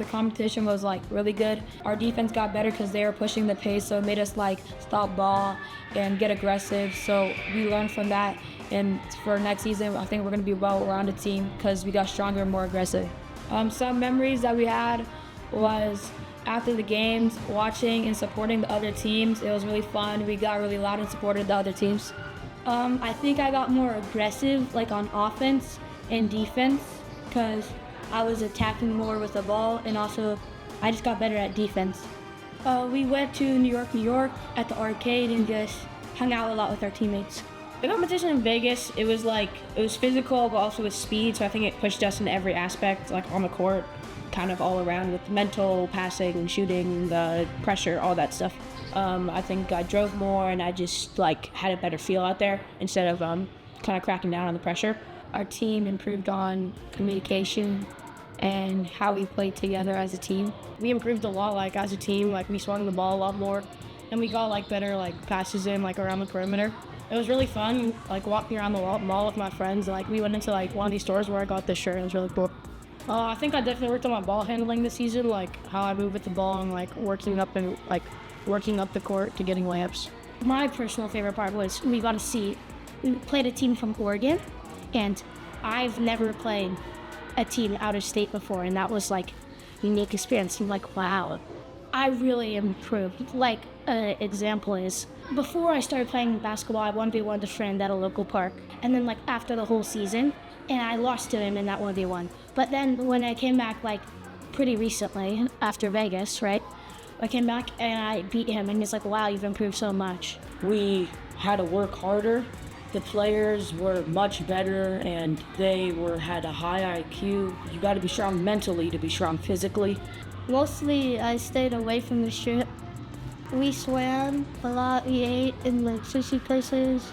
competition was like really good. Our defense got better because they were pushing the pace, so it made us like stop ball and get aggressive. So we learned from that, and for next season, I think we're going to be a well-rounded team because we got stronger and more aggressive. Some memories that we had was after the games, watching and supporting the other teams. It was really fun. We got really loud and supported the other teams. I think I got more aggressive, like on offense and defense, because I was attacking more with the ball, and also I just got better at defense. We went to New York at the arcade and just hung out a lot with our teammates. The competition in Vegas, it was physical, but also with speed, so I think it pushed us in every aspect, like on the court, kind of all around with mental, passing, shooting, the pressure, all that stuff. I think I drove more and I just like had a better feel out there instead of kind of cracking down on the pressure. Our team improved on communication and how we played together as a team. We improved a lot, like as a team, like we swung the ball a lot more, and we got like better like passes in like around the perimeter. It was really fun, like walking around the mall with my friends. Like we went into like one of these stores where I got this shirt. It was really cool. I think I definitely worked on my ball handling this season, like how I move with the ball and like working up the court to getting layups. My personal favorite part was we played a team from Oregon, and I've never played a team out of state before, and that was like a unique experience. I'm like, wow, I really improved. Like an example is, before I started playing basketball, I 1v1 with a friend at a local park, and then like after the whole season, and I lost to him in that 1v1. But then when I came back like pretty recently after Vegas, right? I came back and I beat him, and he's like, wow, you've improved so much. We had to work harder. The players were much better, and they had a high IQ. You got to be strong mentally to be strong physically. Mostly I stayed away from the strip. We swam a lot, we ate in like sushi places.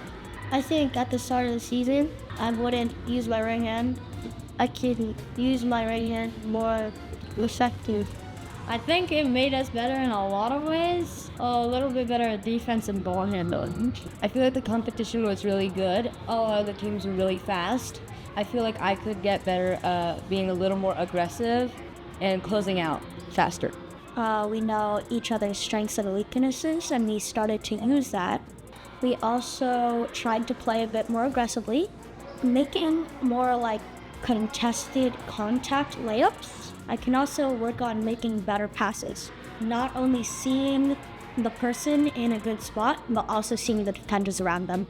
I think at the start of the season, I wouldn't use my right hand. I can use my right hand more effective. I think it made us better in a lot of ways. A little bit better at defense and ball handling. I feel like the competition was really good. A lot of the teams were really fast. I feel like I could get better being a little more aggressive and closing out faster. We know each other's strengths and weaknesses, and we started to use that. We also tried to play a bit more aggressively, making more like contested contact layups. I can also work on making better passes, not only seeing the person in a good spot, but also seeing the defenders around them.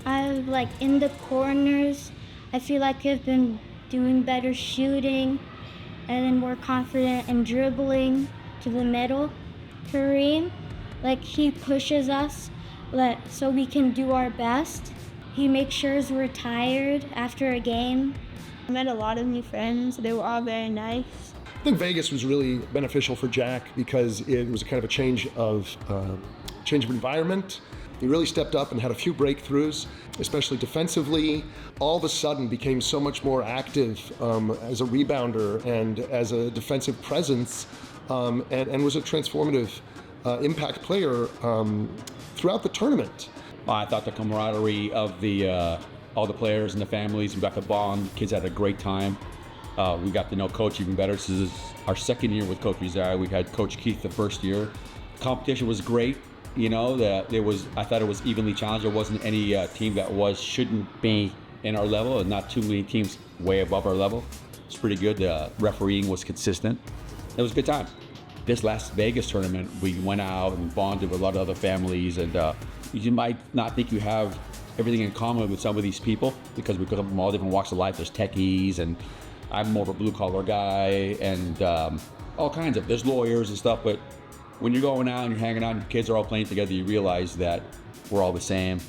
In the corners, I feel like I've been doing better shooting and then more confident in dribbling to the middle. Kareem, he pushes us so we can do our best. He makes sure we're tired after a game. I met a lot of new friends. They were all very nice. I think Vegas was really beneficial for Jack because it was kind of a change of environment. He really stepped up and had a few breakthroughs, especially defensively. All of a sudden became so much more active as a rebounder and as a defensive presence, and was a transformative impact player throughout the tournament. I thought the camaraderie of all the players and the families, we got the bond. Kids had a great time. We got to know Coach even better. This is our second year with Coach Rizar. We had Coach Keith the first year. The competition was great. I thought it was evenly challenged. There wasn't any team that shouldn't be in our level, and not too many teams way above our level. It's pretty good. The refereeing was consistent. It was a good time. This last Vegas tournament, we went out and bonded with a lot of other families, and you might not think you have everything in common with some of these people because we come from all different walks of life. There's techies, and I'm more of a blue-collar guy, and all kinds of, there's lawyers and stuff, but when you're going out and you're hanging out and kids are all playing together, you realize that we're all the same.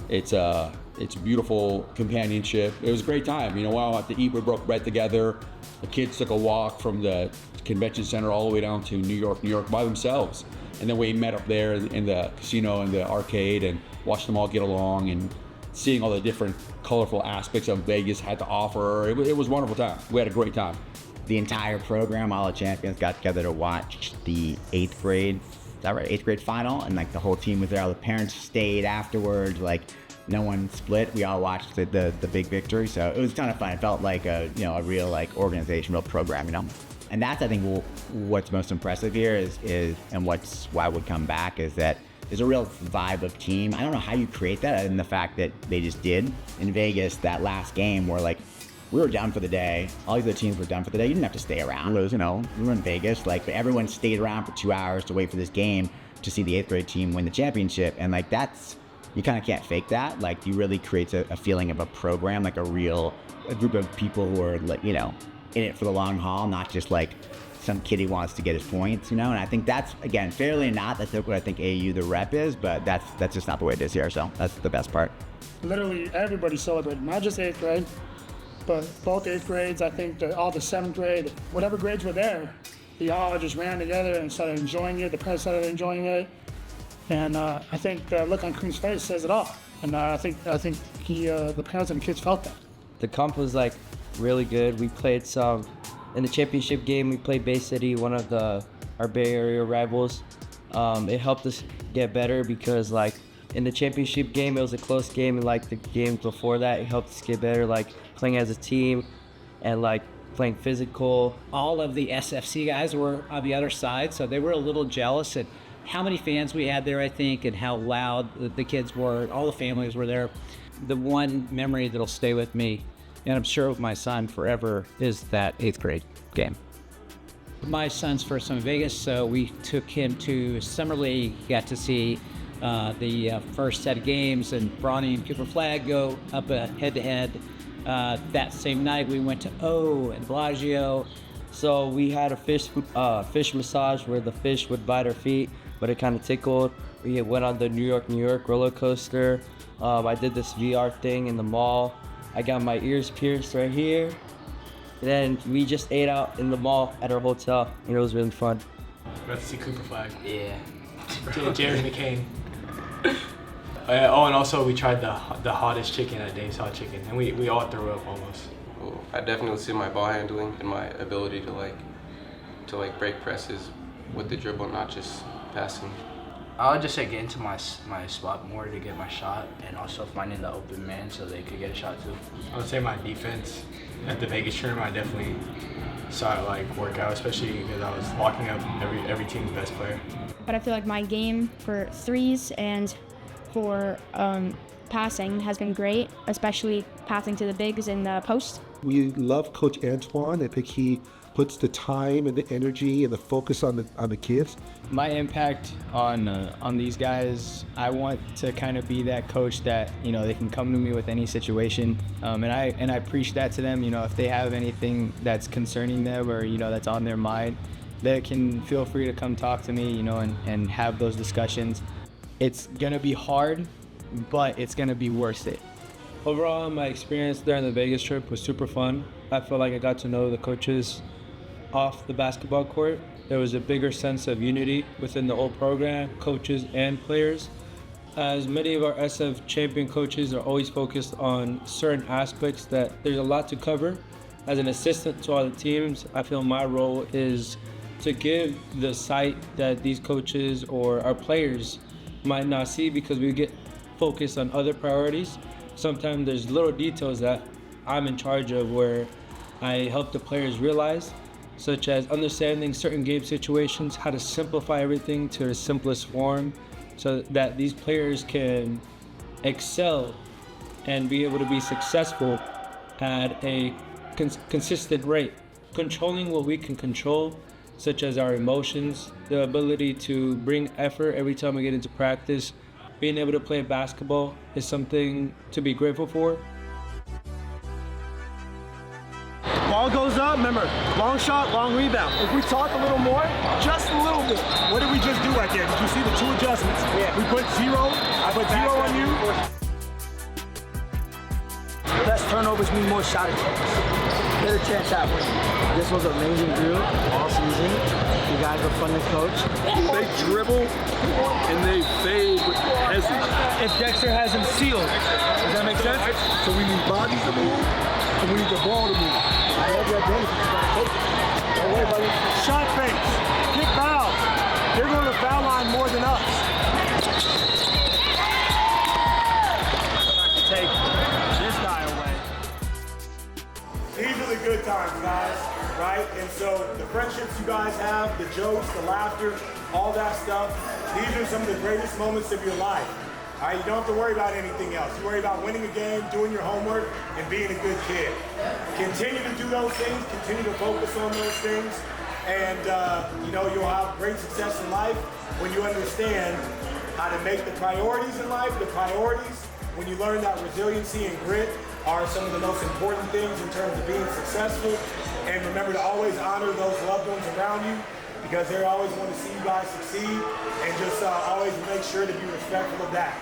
It's beautiful companionship. It was a great time. While at the eat, we broke bread together. The kids took a walk from the convention center all the way down to New York by themselves. And then we met up there in the casino and the arcade and watched them all get along and seeing all the different colorful aspects of Vegas had to offer. It was a wonderful time. We had a great time. The entire program, all the champions, got together to watch the 8th grade, is that right? 8th grade final, and the whole team was there. All the parents stayed afterwards. No one split. We all watched the big victory, so it was a ton of fun. It felt like a real organization, real program, And And that's, I think, what's most impressive here is and why I would come back is that there's a real vibe of team. I don't know how you create that other than the fact that they just did in Vegas that last game where like we were done for the day. All these other teams were done for the day. You didn't have to stay around. Lose, we were in Vegas, like, but everyone stayed around for 2 hours to wait for this game to see the 8th grade team win the championship. And like that's, you kind of can't fake that. Like you really creates a feeling of a program, like a group of people who are like, in it for the long haul, not just like some kid who wants to get his points, And I think that's, again, fairly or not, that's what I think AAU the rep is, but that's just not the way it is here. So that's the best part. Literally everybody celebrated, not just 8th grade, but both 8th grades. I think all the 7th grade, whatever grades were there, they all just ran together and started enjoying it. The parents started enjoying it, and I think the look on Kareem's face says it all. And I think the parents and the kids felt that. The comp was like really good. We played some in the championship game. We played Bay City, one of our Bay Area rivals. It helped us get better because like in the championship game, it was a close game, and like the games before that, it helped us get better, like playing as a team and like playing physical. All of the SFC guys were on the other side, so they were a little jealous at how many fans we had there, I think, and how loud the kids were. All the families were there. The one memory that'll stay with me, and I'm sure with my son forever, is that 8th grade game. My son's first time in Vegas, so we took him to Summer League, got to see the first set of games, and Bronny and Cooper Flagg go up head-to-head. That same night, we went to O and Bellagio. So we had a fish massage where the fish would bite our feet, but it kind of tickled. We went on the New York roller coaster. I did this VR thing in the mall. I got my ears pierced right here. And then we just ate out in the mall at our hotel, and it was really fun. Got to see Cooper Flagg. Yeah. Jared McCain. And also we tried the hottest chicken at Dave's Hot Chicken, and we all threw up almost. Well, I definitely see my ball handling and my ability to break presses with the dribble, not just passing. I would just say get into my spot more to get my shot, and also finding the open man so they could get a shot too. I would say my defense at the Vegas tournament, I definitely saw it work out, especially because I was locking up every team's best player. But I feel like my game for threes and for passing has been great, especially passing to the bigs in the post. We love Coach Antoine. I think he puts the time and the energy and the focus on the kids. My impact on these guys, I want to kind of be that coach that they can come to me with any situation, and I preach that to them. If they have anything that's concerning them or that's on their mind, they can feel free to come talk to me, and have those discussions. It's gonna be hard, but it's gonna be worth it. Overall, my experience during the Vegas trip was super fun. I feel like I got to know the coaches off the basketball court. There was a bigger sense of unity within the whole program, coaches and players. As many of our SF champion coaches are always focused on certain aspects that there's a lot to cover. As an assistant to all the teams, I feel my role is to give the sight that these coaches or our players might not see because we get focused on other priorities. Sometimes there's little details that I'm in charge of where I help the players realize, such as understanding certain game situations, how to simplify everything to the simplest form so that these players can excel and be able to be successful at a consistent rate. Controlling what we can control, such as our emotions, the ability to bring effort every time we get into practice, being able to play basketball is something to be grateful for. Ball goes up, remember, long shot, long rebound. If we talk a little more, just a little bit. What did we just do right there? Did you see the two adjustments? Yeah. We put zero, I put zero on you. Less turnovers mean more shot attempts. Better chance at winning. This was an amazing drill all season. You guys are fun to coach. They dribble and they fade with hesitation. If Dexter has him sealed, does that make sense? So we need bodies to move and we need the ball to move. Don't worry about it. Shot fakes, kick foul. They're going to the foul line more than us. Take this guy away. These are the good times, guys, right? And so the friendship you guys have, the jokes, the laughter, all that stuff, these are some of the greatest moments of your life. All right, you don't have to worry about anything else. You worry about winning a game, doing your homework, and being a good kid. Continue to do those things, continue to focus on those things, and you know, you'll have great success in life when you understand how to make the priorities in life the priorities, when you learn that resiliency and grit are some of the most important things in terms of being successful. And remember to always honor those loved ones around you, because they always want to see you guys succeed, and just always make sure to be respectful of that.